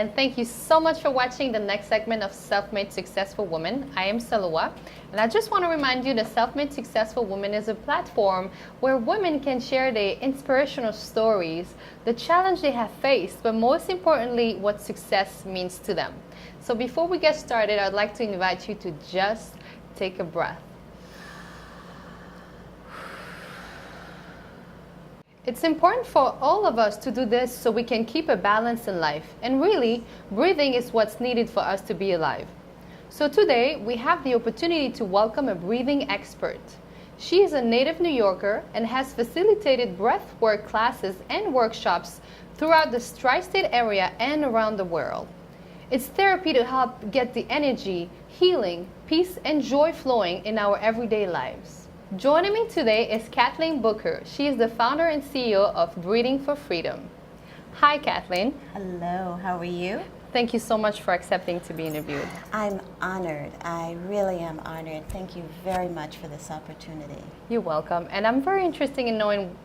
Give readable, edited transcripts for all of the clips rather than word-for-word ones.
and thank you so much for watching the next segment of Self-Made Successful Woman. I am Salwa, and I just want to remind you that Self-Made Successful Woman is a platform where women can share their inspirational stories, the challenge they have faced, but most importantly, what success means to them. So before we get started, I'd like to invite you to just take a breath. It's important for all of us to do this so we can keep a balance in life. And really, breathing is what's needed for us to be alive. So today, we have the opportunity to welcome a breathing expert. She is a native New Yorker and has facilitated breathwork classes and workshops throughout the tri-state area and around the world. It's therapy to help get the energy, healing, peace, and joy flowing in our everyday lives. Joining me today is Kathleen Booker. She is the founder and CEO of Breathing for Freedom. Hi, Kathleen. Hello, how are you? Thank you so much for accepting to be interviewed. I'm honored. I really am honored. Thank you very much for this opportunity. You're welcome. And I'm very interested in knowing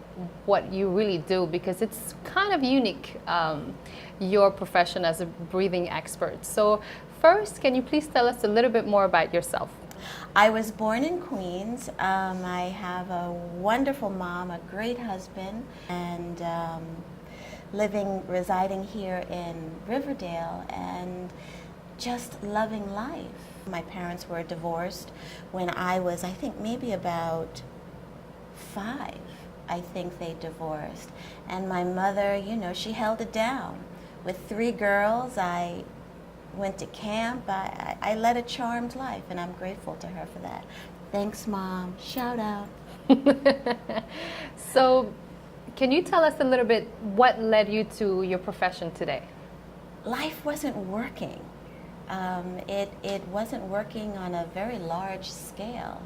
what you really do because it's kind of unique, your profession as a breathing expert. So first, can you please tell us a little bit more about yourself? I was born in Queens. I have a wonderful mom, a great husband, and residing here in Riverdale and just loving life. My parents were divorced when I was, I think, maybe about 5. I think they divorced. And my mother, you know, she held it down. With 3 girls, I went to camp. I led a charmed life, and I'm grateful to her for that. Thanks, Mom. Shout out. So, can you tell us a little bit what led you to your profession today? Life wasn't working. It wasn't working on a very large scale.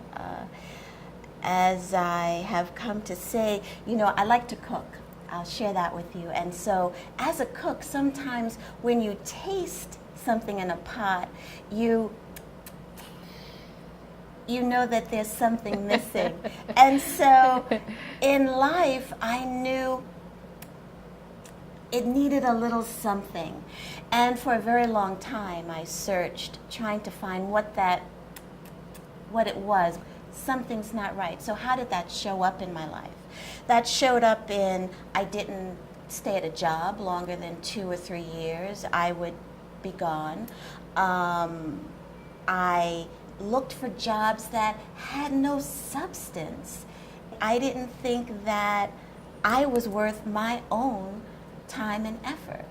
As I have come to say, you know, I like to cook. I'll share that with you. And so, as a cook, sometimes when you taste something in a pot, you know that there's something missing. And so in life, I knew it needed a little something. And for a very long time, I searched, trying to find what it was. Something's not right. So how did that show up in my life? That showed up in, I didn't stay at a job longer than 2 or 3 years. I would be gone. I looked for jobs that had no substance. I didn't think that I was worth my own time and effort.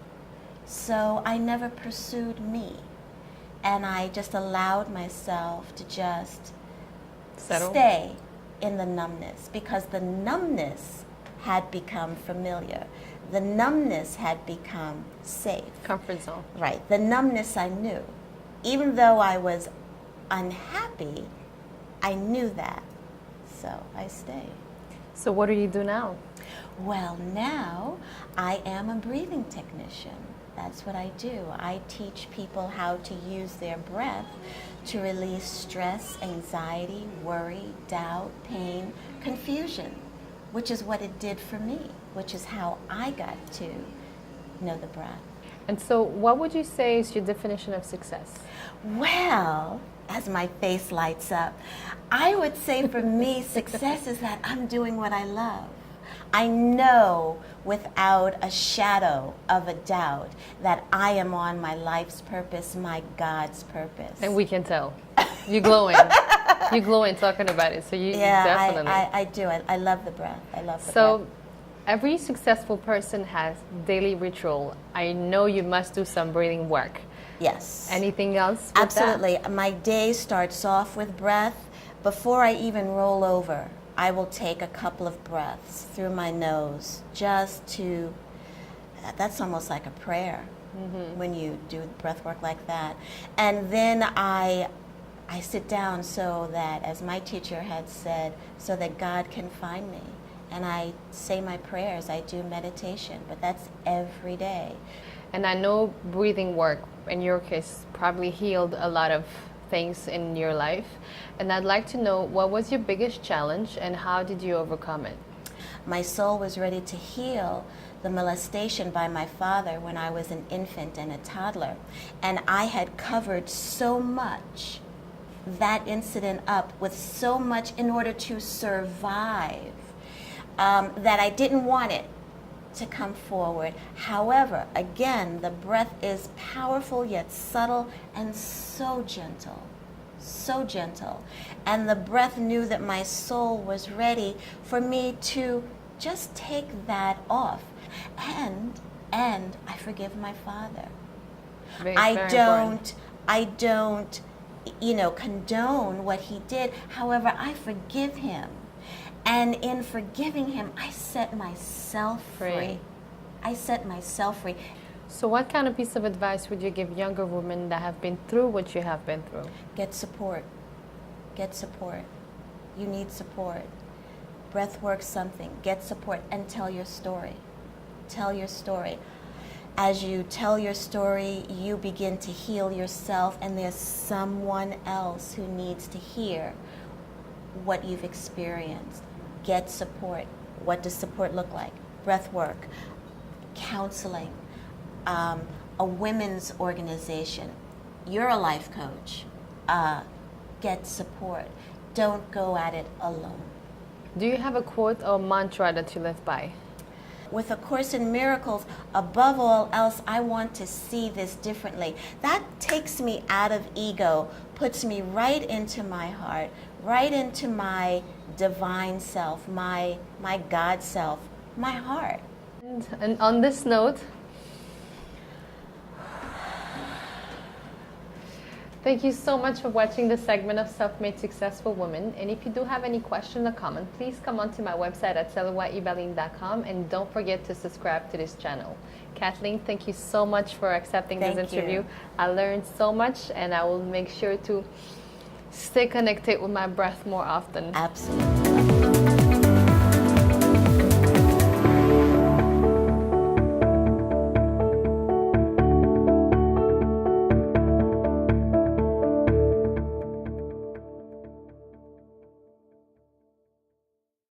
So I never pursued me. And I just allowed myself to just stay in the numbness because the numbness had become familiar. The numbness had become safe. Comfort zone. Right. The numbness I knew. Even though I was unhappy, I knew that. So I stayed. So what do you do now? Well, now I am a breathing technician. That's what I do. I teach people how to use their breath to release stress, anxiety, worry, doubt, pain, confusion, which is what it did for me, which is how I got to know the breath. And so what would you say is your definition of success? Well, as my face lights up, I would say for me, success is that I'm doing what I love. I know without a shadow of a doubt that I am on my life's purpose, my God's purpose. And we can tell. You're glowing. You're glowing talking about it. So you definitely. I do. I love the breath. I love the breath. So every successful person has daily ritual. I know you must do some breathing work. Yes. Anything else with Absolutely. that? My day starts off with breath. Before I even roll over, I will take a couple of breaths through my nose just to, that's almost like a prayer when you do breath work like that. And then I sit down so that, as my teacher had said, so that God can find me. And I say my prayers, I do meditation, but that's every day. And I know breathing work, in your case, probably healed a lot of things in your life. And I'd like to know, what was your biggest challenge and how did you overcome it? My soul was ready to heal the molestation by my father when I was an infant and a toddler. And I had covered so much that incident up with so much in order to survive that I didn't want it to come forward. However, again, the breath is powerful yet subtle and so gentle. So gentle. And the breath knew that my soul was ready for me to just take that off. And I forgive my father. I don't, condone what he did. However, I forgive him. And in forgiving him, I set myself free. I set myself free. So what kind of piece of advice would you give younger women that have been through what you have been through? Get support. Get support. You need support. Breathwork something. Get support and tell your story. Tell your story. As you tell your story, you begin to heal yourself, and there's someone else who needs to hear what you've experienced. Get support. What does support look like? Breathwork, counseling, a women's organization. You're a life coach. Get support. Don't go at it alone. Do you have a quote or mantra that you live by? With A Course in Miracles, above all else, I want to see this differently. That takes me out of ego, puts me right into my heart, right into my divine self, my God self, my heart. And on this note, thank you so much for watching this segment of Self-Made Successful Women. And if you do have any question or comment, please come onto my website at selawaiibalin.com, and don't forget to subscribe to this channel. Kathleen, thank you so much for accepting this interview. I learned so much, and I will make sure to stay connected with my breath more often. Absolutely.